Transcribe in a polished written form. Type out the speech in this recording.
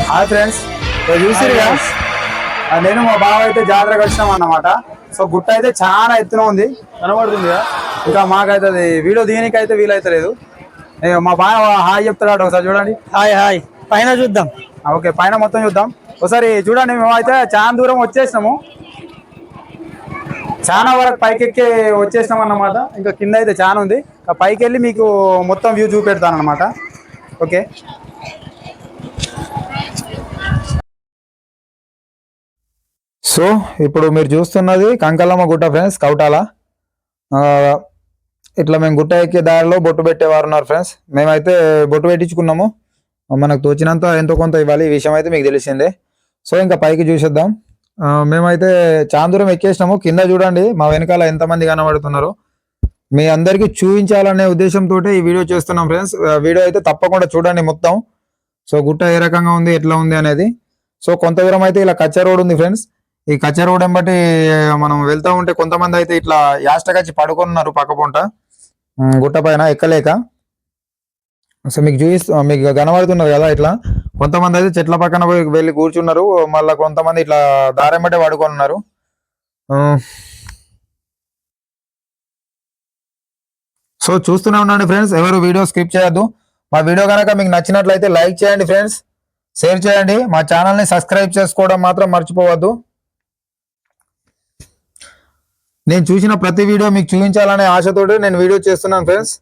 Hi friends, చూసిరుగా నేను మా బావ అయితే జాతరకు వచ్చినాం అన్నమాట. సో గుట్ట అయితే చాలా ఎత్తున ఉంది, కనబడుతుంది. ఇంకా మాకైతే అది వీడియో దీనికి అయితే వీలైతలేదు. మా బావ హాయ్ చెప్తాడు, ఒకసారి చూడండి. హాయ్ హాయ్, పైన చూద్దాం. ఓకే, పైన మొత్తం చూద్దాం ఒకసారి. చూడండి, మేమైతే చాలా దూరం వచ్చేసినాము, చాలా వరకు పైకెక్కి వచ్చేసినాం అన్నమాట. ఇంకా కింద అయితే చాలా ఉంది, పైకి వెళ్ళి మీకు మొత్తం వ్యూ చూపెడతాను అన్నమాట. ఓకే, సో ఇప్పుడు మీరు చూస్తున్నది కంకలమ్మ గుట్ట ఫ్రెండ్స్, కౌటాల. ఇట్లా మేము గుట్ట ఎక్కే దారిలో బొట్టు పెట్టేవారు ఉన్నారు ఫ్రెండ్స్. మేమైతే బొట్టు పెట్టించుకున్నాము, మనకు తోచినంత ఎంతో కొంత ఇవ్వాలి, ఈ విషయం అయితే మీకు తెలిసిందే. సో ఇంకా పైకి చూసేద్దాం. మేమైతే చాలా దూరం ఎక్కేసినాము. కింద చూడండి మా వెనకాల ఎంతమంది కనబడుతున్నారు. మీ అందరికీ చూపించాలనే ఉద్దేశంతో ఈ వీడియో చేస్తున్నాం ఫ్రెండ్స్. వీడియో అయితే తప్పకుండా చూడండి మొత్తం. సో గుట్ట ఏ రకంగా ఉంది, ఎట్లా ఉంది అనేది. సో కొంత దూరం అయితే ఇలా కచ్చా రోడ్ ఉంది ఫ్రెండ్స్. ఈ కచ్చా రోడ్ బట్టి మనం వెళ్తూ ఉంటే కొంతమంది అయితే ఇట్లా యాస్టకచ్చి పడుకున్నారు పక్క పొంట గుట్ట పైన ఎక్కలేక. సో మీకు కనబడుతున్నారు కదా, ఇట్లా కొంతమంది అయితే చెట్ల పక్కన పోయి వెళ్ళి కూర్చున్నారు, మళ్ళీ కొంతమంది ఇట్లా దారెంబటే పడుకొని ఉన్నారు. సో చూస్తూనే ఉండండి ఫ్రెండ్స్, ఎవరు వీడియో స్కిప్ చేయొద్దు. మా వీడియో కనుక మీకు నచ్చినట్లయితే లైక్ చేయండి ఫ్రెండ్స్, షేర్ చేయండి. మా ఛానల్ని సబ్స్క్రైబ్ చేసుకోవడం మాత్రం మర్చిపోవద్దు. నేను చూసిన ప్రతి వీడియో మీకు చూపించాలనే ఆశతోటి నేను వీడియో చేస్తున్నాను ఫ్రెండ్స్.